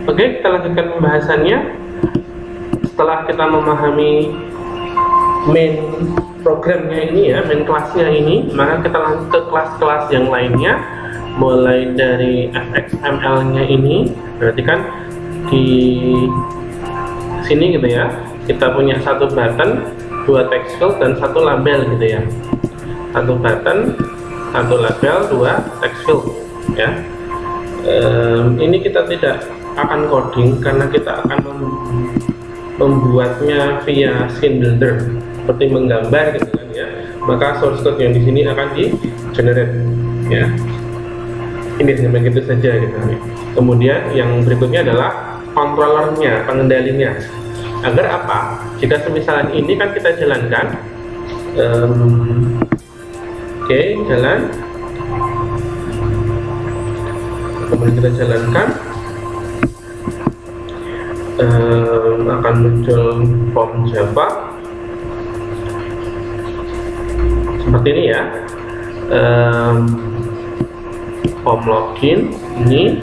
Oke, kita lanjutkan pembahasannya. Setelah kita memahami main programnya ini ya, main kelasnya ini, maka kita lanjut ke kelas-kelas yang lainnya. Mulai dari fxml-nya ini, berarti kan di sini gitu ya, kita punya satu button, dua text field, dan satu label gitu ya. Satu button, satu label, dua text field ya. Ini kita tidak akan coding karena kita akan membuatnya via scene builder seperti menggambar gitu kan ya. Maka source code yang di sini akan di generate ya. Ini sampai gitu saja gitu kan. Kemudian yang berikutnya adalah controllernya, pengendalinya. Agar apa? Jika semisalnya ini kan kita jalankan, oke, jalan. Kemudian kita jalankan, akan muncul form Java seperti ini ya. Form login ini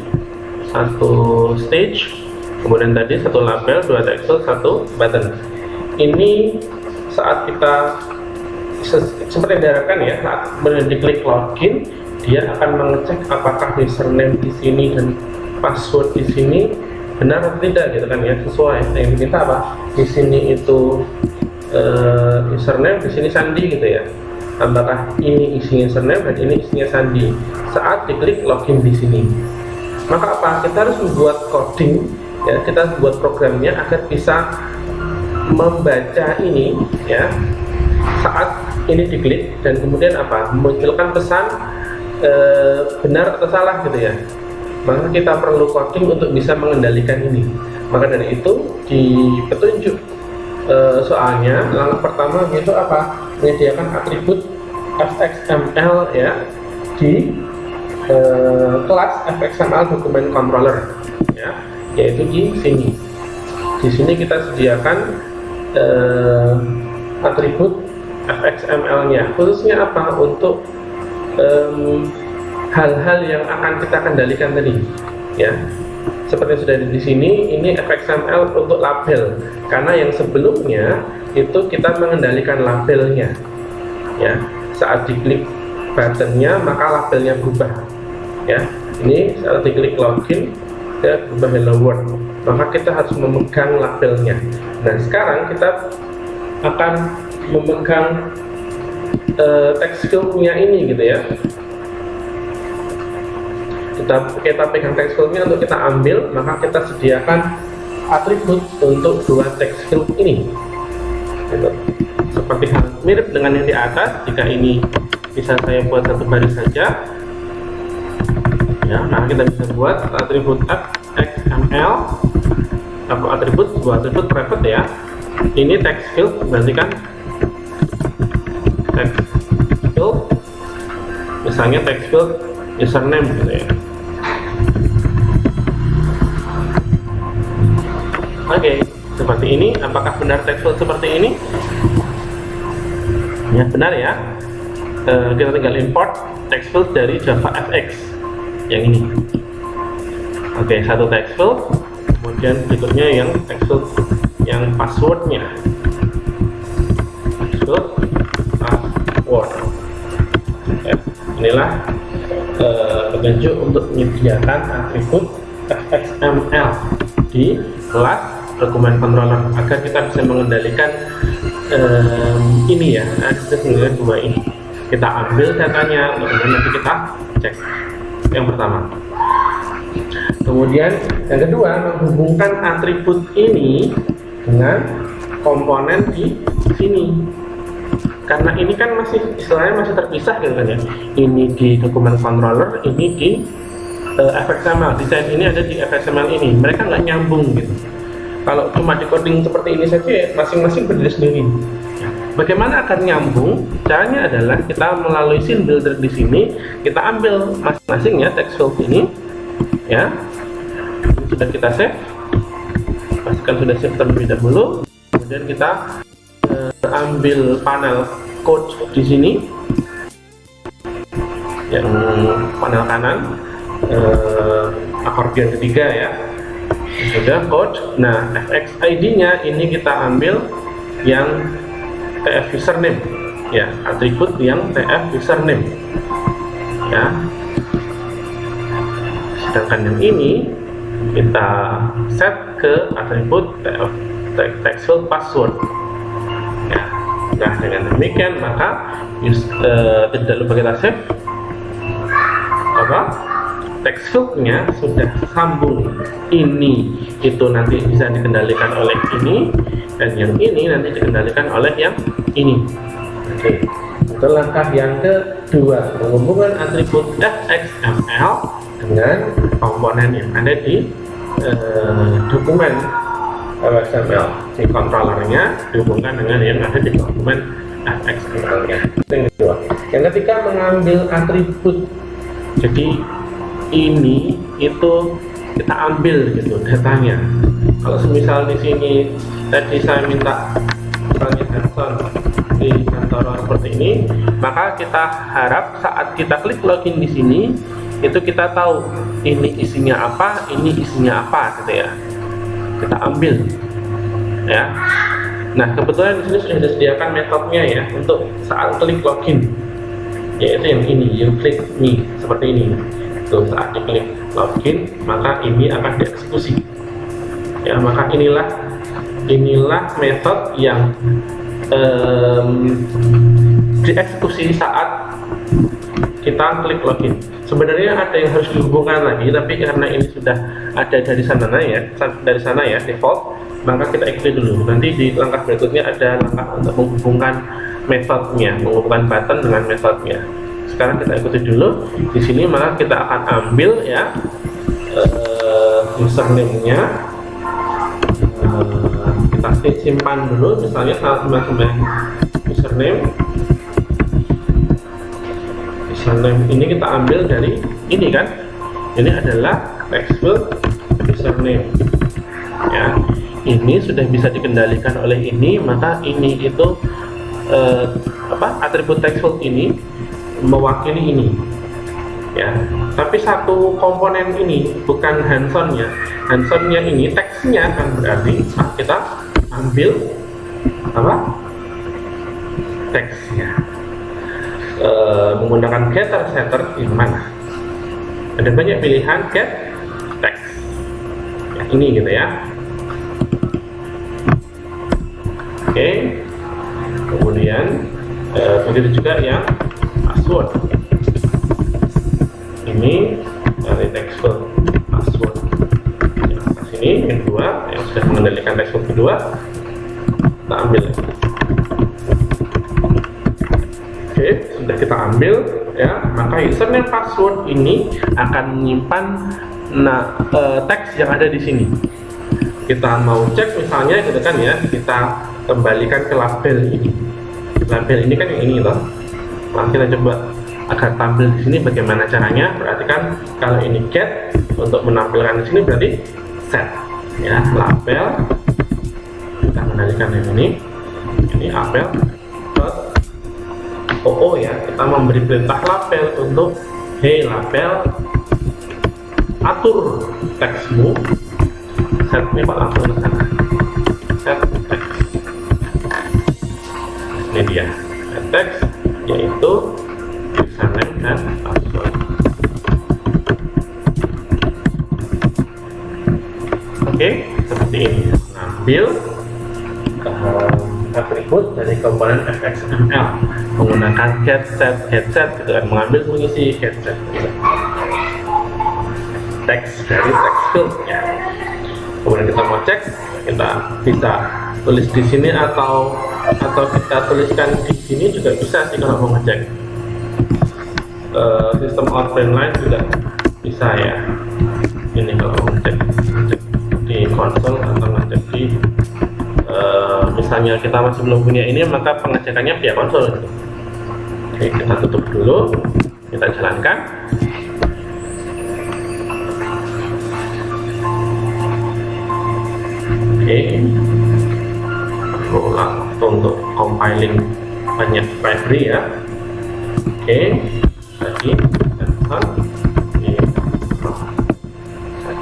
satu stage, kemudian tadi satu label, dua text field, satu button. Ini saat kita seperti diharapkan ya, saat diklik login, dia akan mengecek apakah username di sini dan password di sini benar atau tidak gitu kan ya, sesuai yang kita apa di sini itu username, di sini sandi gitu ya. Apakah ini isinya username dan ini isinya sandi saat diklik login di sini. Maka apa? Kita harus membuat coding ya, kita buat programnya agar bisa membaca ini ya saat ini diklik, dan kemudian apa? Memunculkan pesan benar atau salah gitu ya. Maka kita perlu coding untuk bisa mengendalikan ini. Maka dari itu di petunjuk soalnya langkah pertama itu apa? Menyediakan atribut fxml ya di kelas fxml document controller ya, yaitu di sini. Di sini kita sediakan atribut fxml-nya, khususnya apa? Untuk hal-hal yang akan kita kendalikan tadi ya. Seperti sudah di sini, ini fxml untuk label, karena yang sebelumnya itu kita mengendalikan labelnya ya. Saat diklik buttonnya maka labelnya berubah ya. Ini saat diklik login dia berubah hello world, maka kita harus memegang labelnya. Nah sekarang kita akan memegang text field-nya ini gitu ya. Kita pegang text field-nya untuk kita ambil, maka kita sediakan atribut untuk dua text field ini gitu. Seperti hal mirip dengan yang di atas. Jika ini bisa saya buat satu baris saja ya, nah kita bisa buat atribut fxml atau atribut, sebuah atribut private ya. Ini text field, berarti kan text field, misalnya text field username gitu ya. Oke, seperti ini. Apakah benar text field seperti ini? Ya benar ya. Kita tinggal import text field dari JavaFX yang ini. Oke, satu text field, kemudian berikutnya yang text field yang passwordnya, text field password. Oke, inilah petunjuk untuk menyediakan atribut fxml di kelas dokumen controller agar kita bisa mengendalikan ini ya, akses dengan dua ini. Kita ambil datanya, kemudian nanti kita cek. Yang pertama. Kemudian yang kedua, menghubungkan atribut ini dengan komponen di sini. Karena ini kan masih istilahnya masih terpisah gitu kan ya. Ini di dokumen controller, ini di fxml. Desain ini ada di fxml ini. Mereka nggak nyambung gitu. Kalau cuma di coding seperti ini saja, masing-masing berdiri sendiri. Bagaimana akan nyambung? Caranya adalah kita melalui scene builder di sini, kita ambil masing-masing ya text field ini, ya. Ini sudah kita save, pastikan sudah save terlebih dahulu. Kemudian kita ambil panel code di sini, yang panel kanan, akordion ketiga ya. sudah code. Nah, fx id-nya ini kita ambil yang tf username ya, atribut yang tf username ya. Sedangkan yang ini kita set ke atribut tf text field password ya. Nah, dengan demikian maka tidak lupa kita save text field-nya sudah sambung. Ini itu nanti bisa dikendalikan oleh ini, dan yang ini nanti dikendalikan oleh yang ini. Oke, itu langkah yang kedua, menghubungkan atribut fxml dengan komponen yang ada di dokumen XML. Si controllernya dihubungkan dengan yang ada di dokumen fxml-nya. Yang kedua. Yang ketiga, mengambil atribut. Jadi ini itu kita ambil gitu datanya. Kalau semisal di sini tadi saya minta misalnya Hanson di Santoro seperti ini, maka kita harap saat kita klik login di sini itu kita tahu ini isinya apa, ini isinya apa gitu ya. Kita ambil ya. Nah, kebetulan di sini sudah disediakan metodenya ya untuk saat klik login, yaitu yang ini, you click me, seperti ini. Tuh, saat diklik login maka ini akan dieksekusi ya. Maka inilah metode yang dieksekusi saat kita klik login. Sebenarnya ada yang harus dihubungkan lagi, tapi karena ini sudah ada dari sana ya default, maka kita ikuti dulu. Nanti di langkah berikutnya ada langkah untuk menghubungkan metodenya, menghubungkan button dengan metodenya. Sekarang kita ikuti dulu di sini, maka kita akan ambil ya username-nya, kita simpan dulu, misalnya 199 username ini kita ambil dari ini kan, ini adalah text field username ya. Ini sudah bisa dikendalikan oleh ini, maka ini itu atribut text field ini mewakili ini ya. Tapi satu komponen ini bukan Hansonnya. Hansonnya ini teksnya kan, berarti kita ambil teksnya menggunakan getter setter yang mana. Ada banyak pilihan get text ya, ini gitu ya. Oke, kemudian begitu juga yang password. Ini dari text field password yang atas ini, yang kedua yang sudah mengendalikan text field kedua, kita ambil. Oke, sudah kita ambil ya, maka username password ini akan menyimpan teks yang ada di sini. Kita mau cek misalnya gitu kan ya, kita kembalikan ke label ini. Label ini kan yang ini loh. Nah, kita coba agar tampil di sini bagaimana caranya. Berarti kan kalau ini get, untuk menampilkan di sini berarti set ya, label. Kita kendalikan yang ini label .oo ya. Kita memberi perintah label untuk hey label, atur teksmu. Set ini kok langsung ke sana. Set text. Ini dia set text, yaitu username dan password. Oke, seperti ini. Ambil atribut dari komponen fxml menggunakan get set gitu kan, mengambil mengisi get set teks dari text field ya. Kemudian kita mau cek, kita bisa tulis di sini atau kita tuliskan di sini juga bisa sih kalau mau ngecek. Sistem outbound line juga bisa ya. Ini kalau mau ngecek di konsol atau ngecek di misalnya kita masih belum punya ini, maka pengecekannya via konsol gitu. Oke, kita tutup dulu, kita jalankan. Oke, ulang untuk compiling banyak library ya. Oke, tadi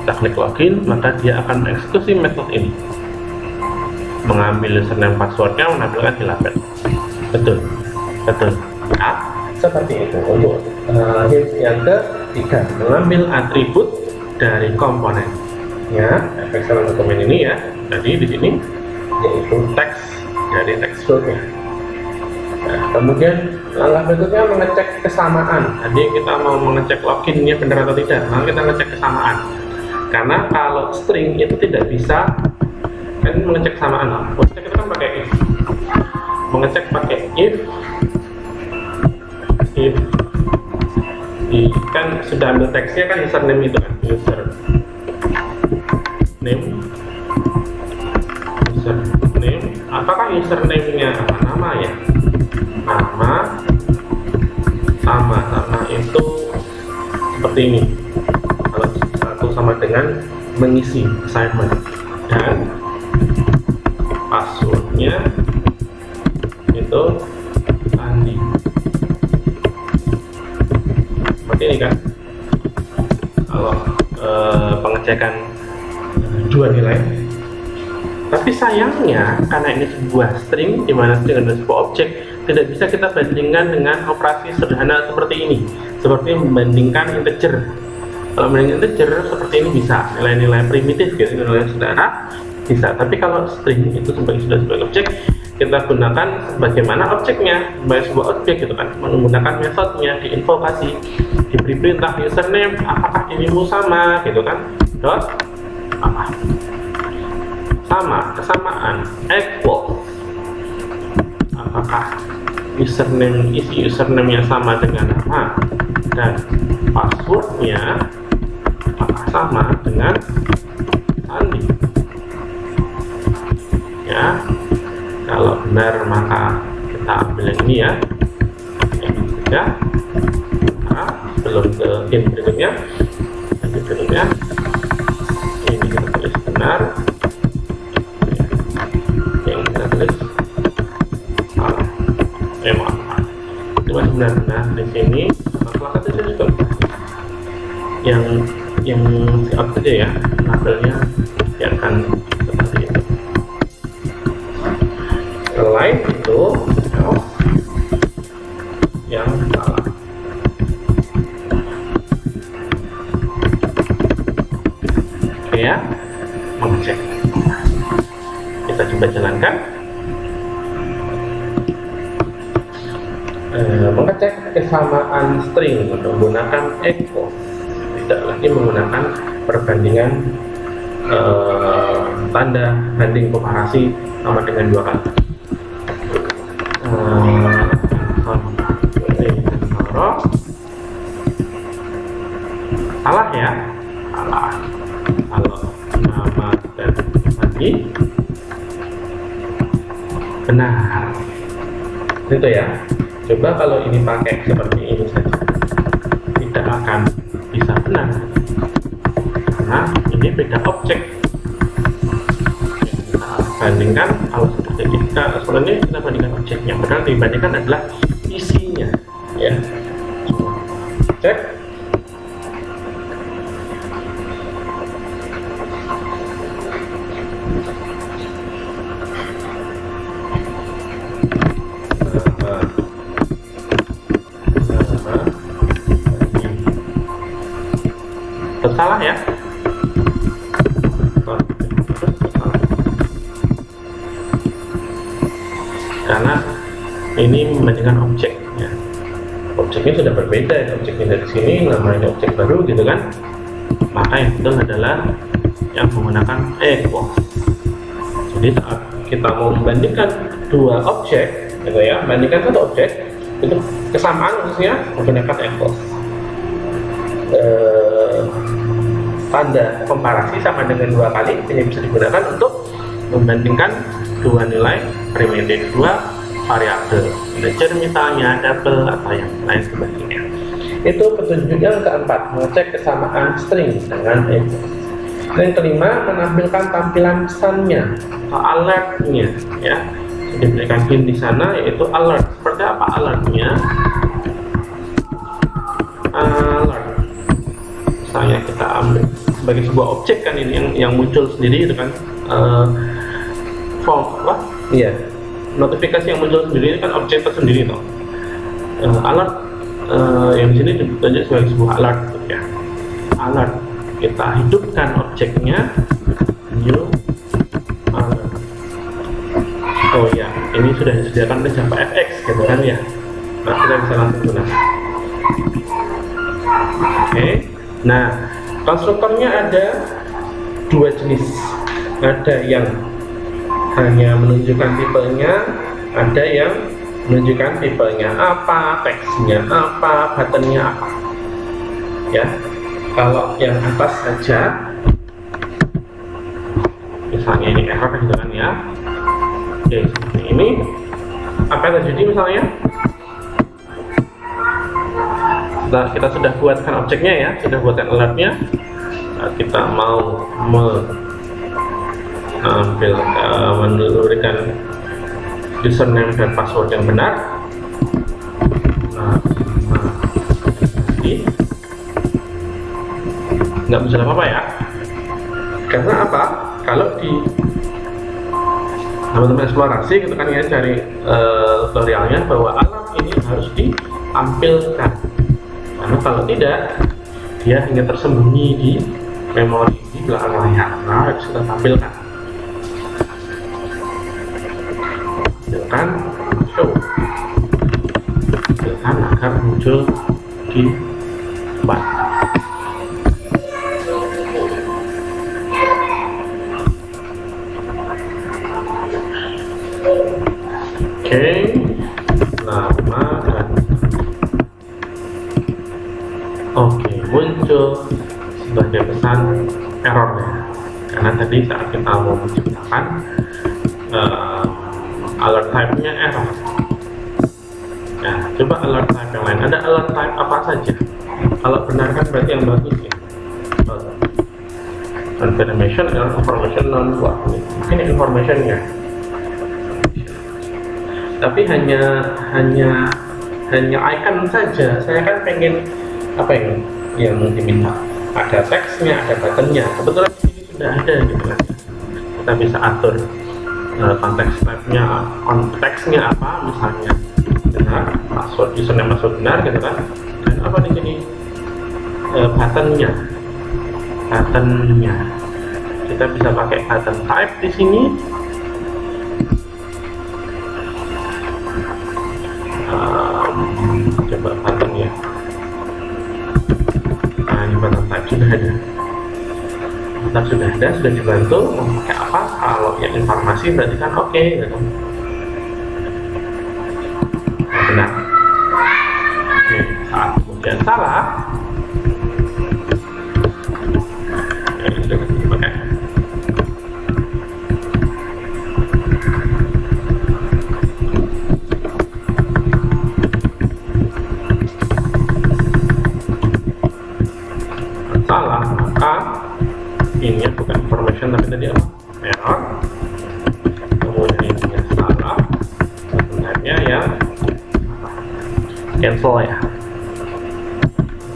kita klik login, maka dia akan mengeksekusi metode ini, mengambil username passwordnya, menampilkan di label. Betul ya, seperti itu. Untuk hint yang ketiga, mengambil atribut dari komponen ya, efek salah dokumen ini ya. Jadi di sini yaitu teks dari text fieldnya. Nah, kemudian langkah berikutnya mengecek kesamaan. Jadi kita mau mengecek loginnya benar atau tidak, maka kita ngecek kesamaan. Karena kalau string itu tidak bisa kan mengecek kesamaan. Mengecek itu kan pakai if. Mengecek pakai if kan sudah ambil teksnya kan username itu kan, username. Apakah username-nya nama ya? Nama sama itu seperti ini. Kalau satu sama dengan mengisi assignment, dan passwordnya itu Andi. Seperti ini kan. Kalau pengecekan dua nilai. Tapi sayangnya karena ini sebuah string, di mana string adalah sebuah objek, tidak bisa kita bandingkan dengan operasi sederhana seperti ini, seperti membandingkan integer. Kalau membandingkan integer seperti ini bisa, nilai-nilai primitif gitu, nilai sederhana bisa. Tapi kalau string itu sudah sebagai objek, kita gunakan sebagaimana objeknya, sebagai sebuah objek gitu kan, menggunakan metodenya, diinvokasi, diberi perintah username, apakah dirimu sama gitu kan, dot apa sama, kesamaan, equal, apakah isi username-nya sama dengan nama, dan passwordnya apakah sama dengan Andi ya. Kalau benar maka kita ambil yang ini ya, nah, sebelum ke hint berikutnya, ini kita tulis benar, benar-benar di sini. Salah satu saya juga yang siap saja ya, labelnya biarkan seperti itu. Selain itu yang salah. Oke ya, mengecek. Kita coba jalankan. Mengecek kesamaan string menggunakan echo, tidak lagi menggunakan perbandingan tanda banding komparasi sama dengan dua kali. Salah ya, salah. Kalau nama dan tadi benar, itu ya. Coba kalau ini pakai seperti ini saja, tidak akan bisa benar karena ini beda objek. Kita bandingkan, kalau seperti kita sebenarnya kita bandingkan objeknya, padahal dibandingkan adalah isinya ya. Cek. Salah ya, karena ini membandingkan objek ya. Objeknya sudah berbeda, objeknya dari sini namanya objek baru gitu kan, maka yang betul adalah yang menggunakan equal. Jadi saat kita mau membandingkan dua objek gitu ya, bandingkan satu objek itu kesamaan khususnya menggunakan equal. Tanda komparasi sama dengan dua kali hanya bisa digunakan untuk membandingkan dua nilai primitif, dua variabel, integer misalnya, double atau yang lain sebagainya. Itu petunjuk yang keempat, mengecek kesamaan string dengan echo. Yang kelima, menampilkan tampilan pesannya atau alertnya ya. Diberikan hint di sana yaitu alert. Seperti apa alertnya? Alert. Misalnya kita ambil sebagai sebuah objek kan ini yang muncul sendiri itu kan, form apa? Iya, notifikasi yang muncul sendiri itu kan objek tersendiri toh. Alert yang di sini ditunjuk sebagai sebuah alert gitu ya. Alert, kita hidupkan objeknya, new alert. Oh ya, ini sudah disediakan oleh Java FX gitu kan ya. Nah, kita bisa langsung gunakan. Oke. Nah, konstruktornya ada dua jenis. Ada yang hanya menunjukkan tipenya, ada yang menunjukkan tipenya apa, teksnya apa, buttonnya apa. Ya, kalau yang atas saja, misalnya ini error gitu kan ya. Oke, seperti ini. Apa yang terjadi misalnya? Setelah kita sudah buatkan objeknya ya, sudah buatkan alertnya, kita mau memberikan username dan password yang benar. Nggak bisa apa-apa ya, karena apa? Kalau di teman-teman eksplorasi gitu kan ya, cari tutorialnya bahwa alarm ini harus ditampilkan, karena kalau tidak dia hanya tersembunyi di memori di belakang layar. Nah, harus kita tampilkan. Show, tampilkan agar muncul di depan. Oke, lama dan oke, muncul sebagai pesan errornya, karena tadi saat kita mau menciptakan alert type-nya error. Nah, coba alert type yang lain. Ada alert type apa saja? Kalau benar kan berarti yang bagus ya. Confirmation error, information non. Wah, ini information-nya. Tapi hanya icon saja. Saya kan pengen apa ini yang diminta? Ada teksnya, ada buttonnya. Kebetulan di sini sudah ada gitu kan. Kita bisa atur konteks type-nya, konteksnya apa, misalnya benar, password username password benar gitu kan. Dan apa di sini buttonnya, kita bisa pakai button type di sini. Coba button ya. Nah, ini button type sudah ada. Sudah dibantu mau pakai apa. Kalau yang informasi berarti kan oke gitu. Benar. Oke, saat kemudian salah, sudah dipakai. Salah, maka ini bukan information tapi tadi apa? Error. Kemudian ini salah. Sebenarnya ya cancel ya.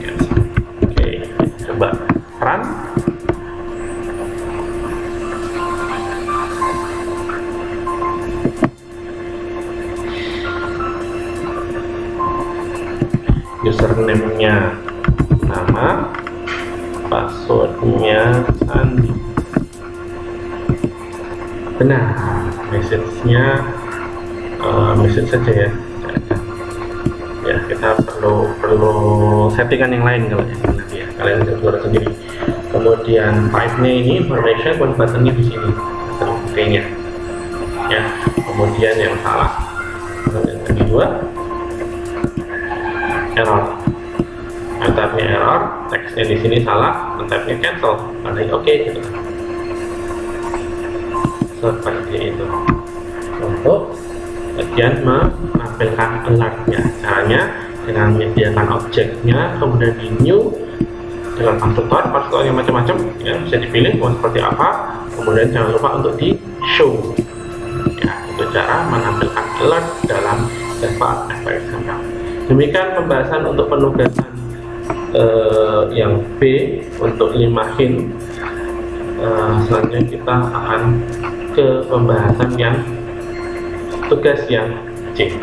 Cancel. Oke, coba run. Username-nya nama, passwordnya Sandi. Benar, message-nya message saja ya. Ya, kita perlu settingan yang lain kalau nanti ya, kalian bisa keluar sendiri. Kemudian type-nya ini information, button-nya di sini, button-nya. Ya, kemudian yang salah, yang kedua error. Type-nya error, teksnya di sini salah, type-nya cancel, ada oke gitu. Seperti itu. Untuk bagian menampilkan alertnya, caranya dengan menyediakan objeknya, kemudian di new dengan konstruktornya macam-macam ya, bisa dipilih mau seperti apa. Kemudian jangan lupa untuk di show ya, untuk cara menampilkan alert dalam Java FX. Demikian pembahasan untuk penugasan yang B untuk limahin. Selanjutnya kita akan ke pembahasan yang tugas yang C.